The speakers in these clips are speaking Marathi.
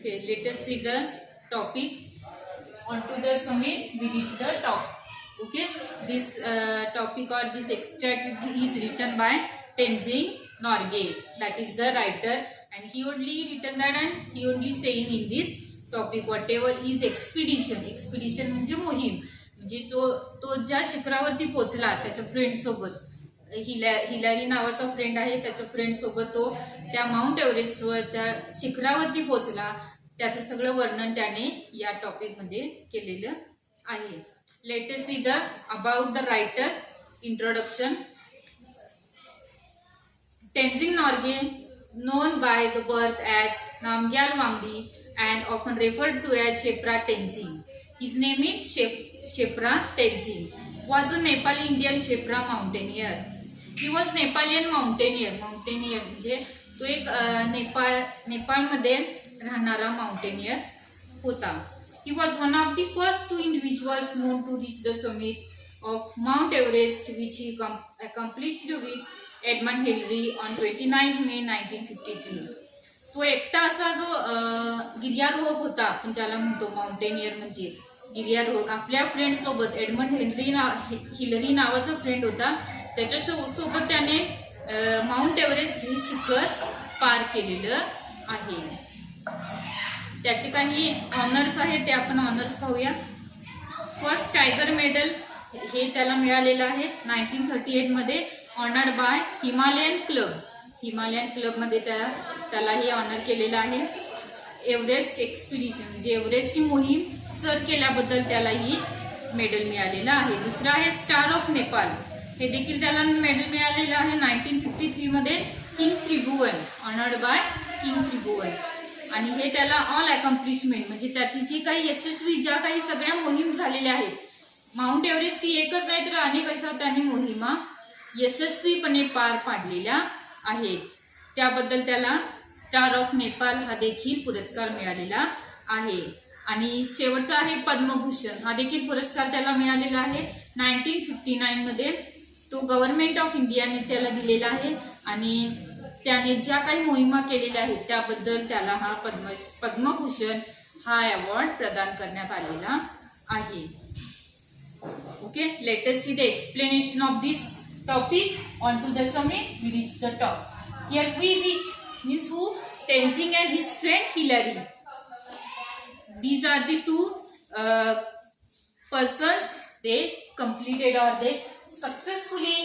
Okay, let us see the topic. Onto the summit, we reach the top. Okay, this topic or this extract is written by Tenzing Norgay. That is the writer, and he only written that, and he only saying in this topic whatever is expedition. Expedition म्हणजे मोहीम, म्हणजे तो ज्या शिखरावरती पोहोचला त्याच्या फ्रेंड सोबत, हिलारी नावाचा फ्रेंड आहे, त्याच्या फ्रेंड सोबत तो त्या माउंट एव्हरेस्टवर त्या शिखरावरती पोहोचला, त्याचं सगळं वर्णन त्याने या टॉपिक मध्ये केलेलं आहे. Let us see the about the writer. Introduction. Tenzing Norgay, known by the birth as Namgyal Wangdi and often referred to as Shepra Tenzing. His name is Shepra Tenzing. Was a Nepali Indian Shepra mountaineer. He was Nepalian mountaineer. Mountaineer म्हणजे तो एक नेपाळमध्ये राहणारा माउंटेनियर होता. He was one of the first two individuals known to reach the summit of Mount Everest, which he accomplished with Edmund Hillary on 29 मे 1953. तो एकटा असा जो गिर्यारोहक होता, आपण ज्याला म्हणतो माउंटेनियर म्हणजे गिर्यारोहक, आपल्या फ्रेंड सोबत एडमंड हिलरी नावाचा फ्रेंड होता, त्याच्या सोबत त्याने माउंट एव्हरेस्ट हे शिखर पार केलेलं आहे. त्याचे काही ऑनर्स आहेत, ते आपण ऑनर्स पाहूया. फर्स्ट टायगर मेडल हे त्याला मिळालेलं आहे 1938 मध्ये, honoured bye Himalayan club. Himalayan club मध्ये त्याला हे ऑनर केलेलं आहे. एव्हरेस्ट एक्सपिडिशन म्हणजे एव्हरेस्टची मोहीम सर केल्याबद्दल त्याला ही मेडल मिळालेलं आहे. दुसरं आहे स्टार ऑफ नेपाल, हे देखील त्याला मेडल मिळालेलं आहे 1953 मध्ये, king Tribhuvan, honoured by king Tribhuvan. आणि हे त्याला ऑल अकम्प्लिशमेंट म्हणजे त्याची जी काही यशस्वी ज्या काही सगळ्या मोहीम झालेल्या आहेत, माउंट एव्हरेस्ट ही एकच नाही तर अनेक अशा त्याने मोहिमा यशस्वीपणे पार पाडलेल्या आहेत. त्याबद्दल त्याला स्टार ऑफ नेपाल हा देखील पुरस्कार मिळालेला आहे. आणि शेवटचा आहे पद्मभूषण, हा देखील पुरस्कार त्याला मिळालेला आहे 1959 मध्ये. तो गव्हर्नमेंट ऑफ इंडियाने त्याला दिलेला आहे, आणि त्याने ज्या काही मोहिमा केलेल्या आहेत त्याबद्दल त्याला हा पद्मभूषण हा अवॉर्ड प्रदान करण्यात आलेला आहे. Okay, late us see the explanation of this topic. Onto the summit, we reach the top. Here we reach means who? Tenzing and his friend Hilary. These are the two persons. They completed or they successfully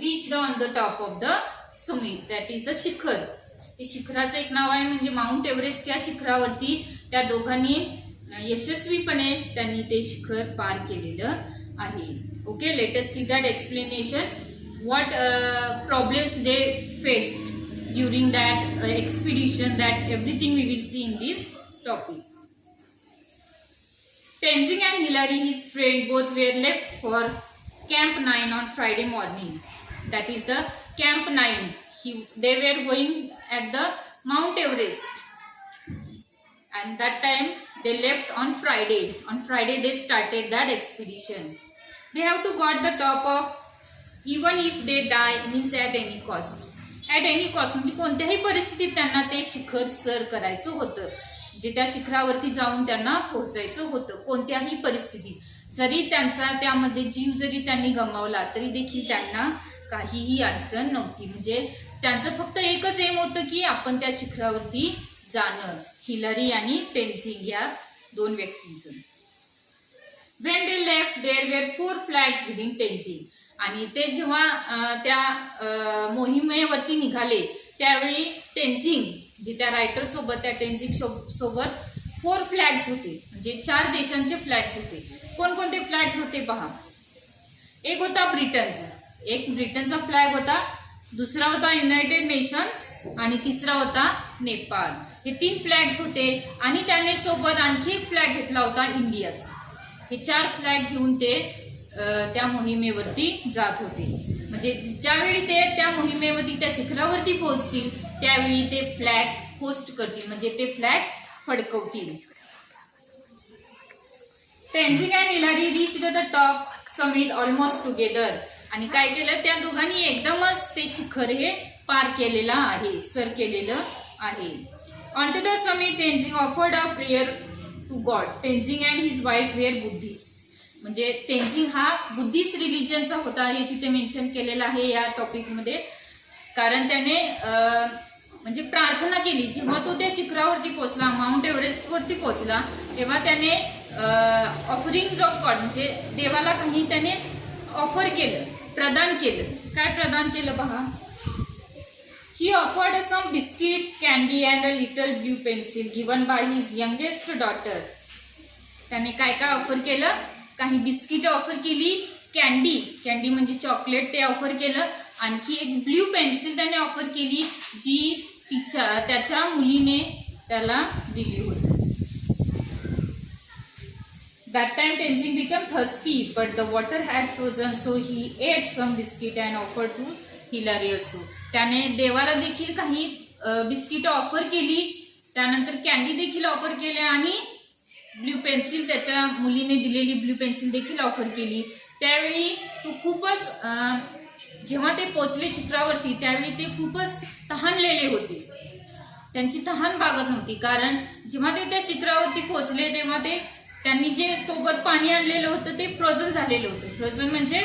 reached on the top of the summit. That is the शिखर. ते शिखराचं एक नाव आहे म्हणजे माउंट एव्हरेस्ट. या शिखरावरती त्या दोघांनी यशस्वीपणे त्यांनी ते शिखर पार केलेलं आहे. Okay, late us see that explanation. What problems they faced during that expedition, that everything we will see in this topic. Tenzing and Hilary, his friend, both were left for Camp 9 on Friday morning. That is the Camp 9. They were going at the Mount Everest, and that time they left on Friday. On Friday they started that expedition. They have to got the top of, even if they die means at any cost. At any cost म्हणजे कोणत्याही परिस्थितीत त्यांना ते शिखर सर करायचं होतं, जे त्या शिखरावरती जाऊन त्यांना पोहोचायचं होतं. कोणत्याही परिस्थितीत, जरी त्यांचा त्यामध्ये जीव जरी त्यांनी गमावला तरी देखील त्यांना काहीही अडचण नव्हती. म्हणजे त्यांचं फक्त एकच एम होतं की आपण त्या शिखरावरती जाणं. हिलरी आणि टेन्झिंग या दोन व्यक्तींचं. When they left, there were 4 flags within Tenzing. आणि ते जेव्हा त्या मोहिमेवरती निघाले त्यावेळी टेन्झिंग जे त्या रायटर सोबत, त्या टेन्झिंग सोबत 4 फ्लॅग्स होते, म्हणजे 4 देशांचे फ्लॅग्स होते. कोणकोणते फ्लॅग्स होते पहा. एक होता ब्रिटनचा, एक ब्रिटनचा फ्लॅग होता, दुसरा होता युनायटेड नेशन्स, आणि तिसरा होता नेपाळ. हे 3 फ्लॅग्स होते. आणि त्याने सोबत आणखी एक फ्लॅग घेतला होता इंडियाचा. हे 4 फ्लॅग घेऊन ते त्या मोहिमेवरती जात होते. म्हणजे ज्यावेळी ते त्या मोहिमेवरती त्या शिखरावरती पोहोचतील त्यावेळी ते फ्लॅग होस्ट करतील, म्हणजे ते फ्लॅग फडकवतील. Tenzing and Hillary reached the top summit almost together. आणि काय केलं, त्या दोघांनी एकदमच ते शिखर हे पार केलेलं आहे, सर केलेलं आहे. On to the summit, Tenzing offered a prayer to God. Tenzing and his wife were Buddhists. म्हणजे टेन्झिंग हा बुद्धिस्ट रिलिजनचा होता हे तिथे मेन्शन केलेलं आहे या टॉपिकमध्ये. कारण त्याने म्हणजे प्रार्थना केली. जेव्हा तो त्या शिखरावरती पोहोचला, माउंट एव्हरेस्टवरती पोहोचला, तेव्हा त्याने ऑफरिंग्स ऑफ गॉड म्हणजे देवाला काही त्याने ऑफर केलं, प्रदान केलं. काय प्रदान केलं पहा. He offered some biscuit, candy and a little blue pencil given by his youngest daughter. त्याने काय काय ऑफर केलं. काही बिस्किट ऑफर केली, कॅन्डी म्हणजे चॉकलेट ते ऑफर केलं. आणखी एक ब्ल्यू पेन्सिल त्याने ऑफर केली जी त्याच्या मुलीने त्याला दिली होती. That time Tenzing became thirsty, but the water had frozen, so he ate some biscuit and offered to Hillary also. त्याने देवाला देखील काही बिस्किट ऑफर केली, त्यानंतर कॅन्डी देखील ऑफर केल्या आणि ब्ल्यू पेन्सिल त्याच्या मुलीने दिलेली ब्ल्यू पेन्सिल देखील ऑफर केली. त्यावेळी तो खूपच जेव्हा ते पोचले शिखरावरती त्यावेळी ते खूपच तहानलेले होते. त्यांची तहान भागत नव्हती. कारण जेव्हा ते त्या शिखरावरती पोचले तेव्हा त्यांनी जे सोबत पाणी आणलेलं होतं ते फ्रोझन झालेलं होतं. फ्रोझन म्हणजे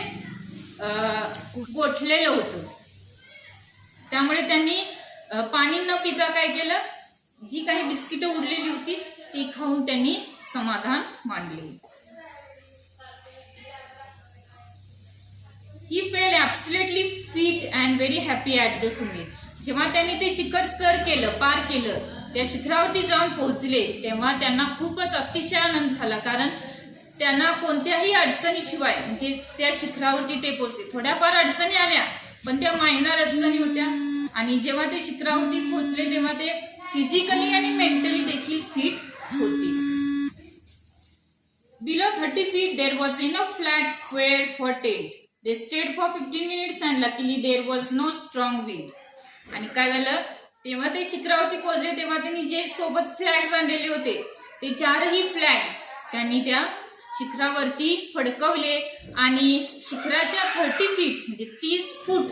गोठलेलं होतं. त्यामुळे त्यांनी पाणी न पिता काय केलं, जी काही बिस्किटं उरलेली होती ती खाऊन त्यांनी समाधान मानले. He felt absolutely fit and very happy at the summit. जेव्हा त्यांनी ते शिखर पार केलं, त्या शिखरावरती जाऊन पोहोचले तेव्हा त्यांना खूपच अतिशय आनंद झाला. कारण त्यांना कोणत्याही अडचणीशिवाय म्हणजे त्या शिखरावरती ते पोहोचले. थोड्याफार अडचणी आल्या पण त्या मायनर अडचणी होत्या. आणि जेव्हा ते शिखरावरती पोहोचले तेव्हा ते फिजिकली आणि मेंटली देखील फिट होते. Below 30 feet there was enough flat square for 10. They stayed for 15 minutes and luckily there was no strong wind. आणि काय झालं, तेव्हा ते शिखरावरती पोहोचले तेव्हा त्यांनी जे सोबत फ्लॅग्स आणलेले होते ते 4ही फ्लॅग्स त्यांनी त्या शिखरावरती फडकवले. आणि शिखराच्या 30 फीट म्हणजे 30 फूट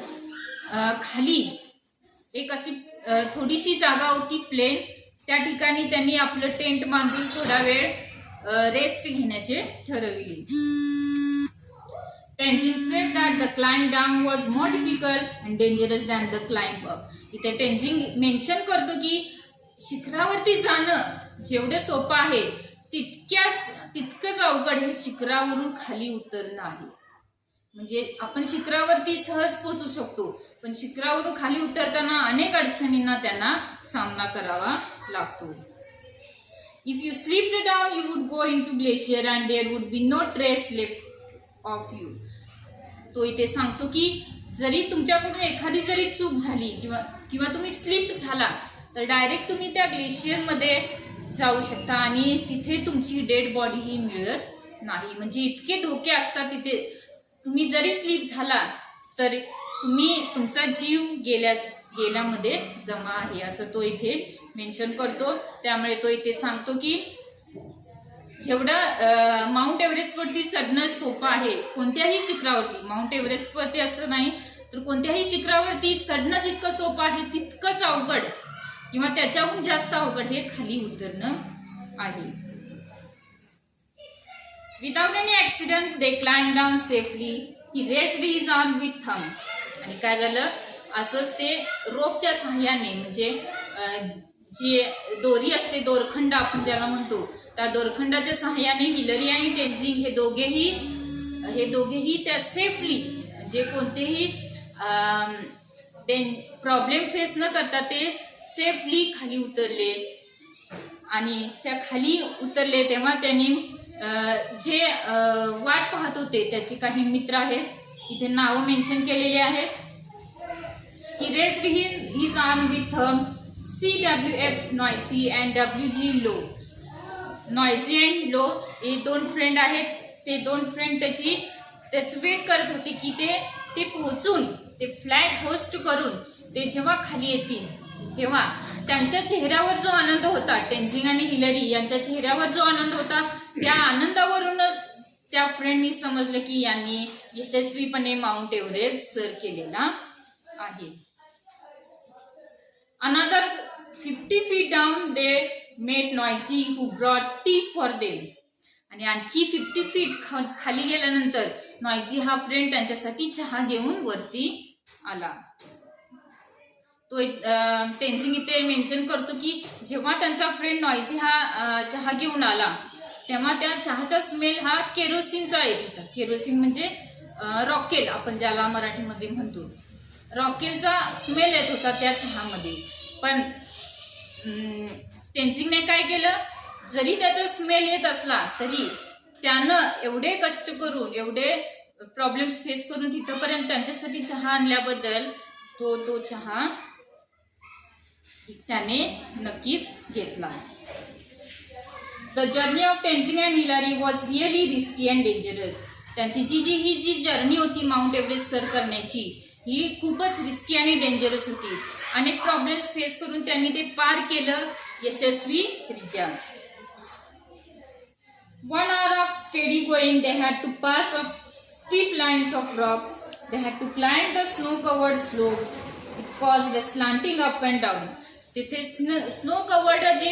खाली एक अशी थोडीशी जागा होती प्लेन. त्या ठिकाणी त्यांनी आपलं टेंट बांधून थोडा वेळ रेस्ट घेण्याचे ठरविले. Tenzing said that the climb down was more difficult and dangerous than the climb up. इथे टेन्झिंग मेन्शन करतो की शिखरावरती जाणं जेवढं सोपं आहे तितकंच अवघड हे शिखरावरून खाली उतरणं आहे. म्हणजे आपण शिखरावरती सहज पोहोचू शकतो पण शिखरावरून खाली उतरताना अनेक अडचणींना त्यांना सामना करावा लागतो. If you slipped down, you would go into glacier and there would be no trace left of you. तो इथे सांगतो की जरी तुमच्याकडून एखादी जरी चूक झाली किंवा तुम्ही स्लिप झाला तर डायरेक्ट तुम्ही त्या ग्लेशियरमध्ये जाऊ शकता आणि तिथे तुमची डेड बॉडी ही मिळत नाही. म्हणजे इतके धोके असतात तिथे. तुम्ही जरी स्लिप झाला तर तुमचा जीव गेल्यामध्ये जमा आहे असं तो इथे मेन्शन करतो. त्यामुळे तो इथे सांगतो की जेवढं माउंट एव्हरेस्टवरती चढणं सोपं आहे कोणत्याही शिखरावरती, माउंट एव्हरेस्टवरती असं नाही तर कोणत्याही शिखरावरती चढणं जितकं सोपं आहे तितकंच अवघड किंवा त्याच्याहून जास्त अवघड हे खाली उतरणं आहे. Without any accident they climb down safely. He raised his arm with thumb. आणि काय झालं, असंच ते रोपच्या सहाय्याने म्हणजे जी दोरी असते, दोरखंड आपण ज्याला म्हणतो, त्या दोरखंडाच्या सहाय्याने हिलरी आणि टेन्झिंग हे दोघेही त्या सेफली म्हणजे कोणतेही प्रॉब्लेम फेस न करता ते सेफली खाली उतरले. आणि त्या खाली उतरले तेव्हा त्यांनी जे वाट पाहत होते त्याचे काही मित्र आहेत, इथे नावं मेन्शन केलेले आहेत. He raised his arm with CWF Noyce and WG Lowe. Noyce and Lowe हे दोन फ्रेंड आहेत. ते दोन फ्रेंड त्याची वेट करत होते की ते पोहोचून ते फ्लॅग होस्ट करून ते जेव्हा खाली येतील तेव्हा त्यांच्या चेहऱ्यावर जो आनंद होता, टेन्झिंग आणि हिलरी यांच्या चेहऱ्यावर जो आनंद होता त्या आनंदावरूनच त्या फ्रेंडनी समजलं की यांनी यशस्वीपणे माउंट एव्हरेस्ट सर केलेला आहे. Another 50 feet down they met Noisy who brought tea for them. आणि आणखी 50 feet खाली गेल्यानंतर नॉयझी हा फ्रेंड त्यांच्यासाठी चहा घेऊन वरती आला. तो टेन्झिंग इथे मेन्शन करतो की जेव्हा त्यांचा फ्रेंड नॉयझी हा चहा घेऊन आला तेव्हा त्या चहाचा स्मेल हा केरोसिनचा येत होता. केरोसिन म्हणजे रॉकेल आपण ज्याला मराठीमध्ये म्हणतो. रॉकेलचा स्मेल येत होता त्या चहामध्ये. पण टेन्झिंगने काय केलं, जरी त्याचा स्मेल येत असला तरी त्यानं एवढे कष्ट करून एवढे प्रॉब्लेम्स फेस करून तिथपर्यंत त्यांच्यासाठी चहा आणल्याबद्दल तो चहा त्याने नक्कीच घेतला. The journey of Tenzing and Hillary was really risky and dangerous. त्यांची ही जी जर्नी होती माउंट एव्हरेस्ट सर करण्याची ही खूपच रिस्की आणि डेंजरस होती. अनेक प्रॉब्लेम्स फेस करून त्यांनी ते पार केलं यशस्वीरित्या. 1 hour of steady going, they had to pass up steep lines of rocks. They had to climb the snow-covered slope. It caused a slanting up and down. तिथे स्नो कवर्ड जे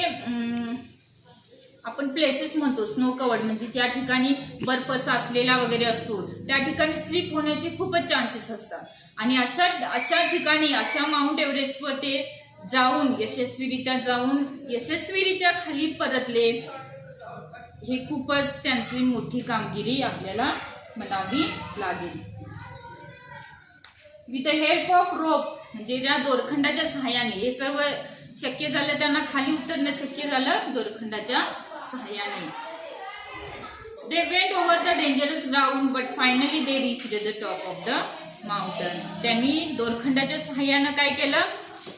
आपण प्लेसेस म्हणतो, स्नो कवर्ड म्हणजे ज्या ठिकाणी बर्फ साचलेला वगैरे असतो त्या ठिकाणी स्लिप होण्याचे खूपच चान्सेस असतात. आणि अशा ठिकाणी अशा माउंट एव्हरेस्टवर ते यशस्वीरित्या खाली परतले. हे खूपच त्यांची मोठी कामगिरी आपल्याला म्हणावी लागेल. With the help of rope म्हणजे त्या दोरखंडाच्या सहाय्याने हे सर्व शक्य झालं. त्यांना खाली उतरणं शक्य झालं दोरखंडाच्या सहाय्याने. They went over the dangerous ground but finally they reached the top of the mountain. त्यांनी दोरखंडाच्या सहाय्यानं काय केलं,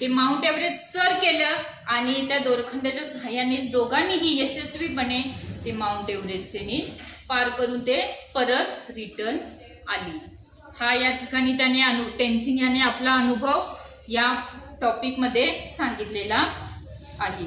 ते माउंट एव्हरेस्ट सर केलं आणि त्या दोरखंडाच्या सहाय्यानेच दोघांनीही यशस्वीपणे ते माउंट एव्हरेस्ट त्यांनी पार करून ते परत रिटर्न आली. हा या ठिकाणी त्याने टेन्झिंग याने आपला अनुभव या टॉपिकमध्ये सांगितलेला आहे.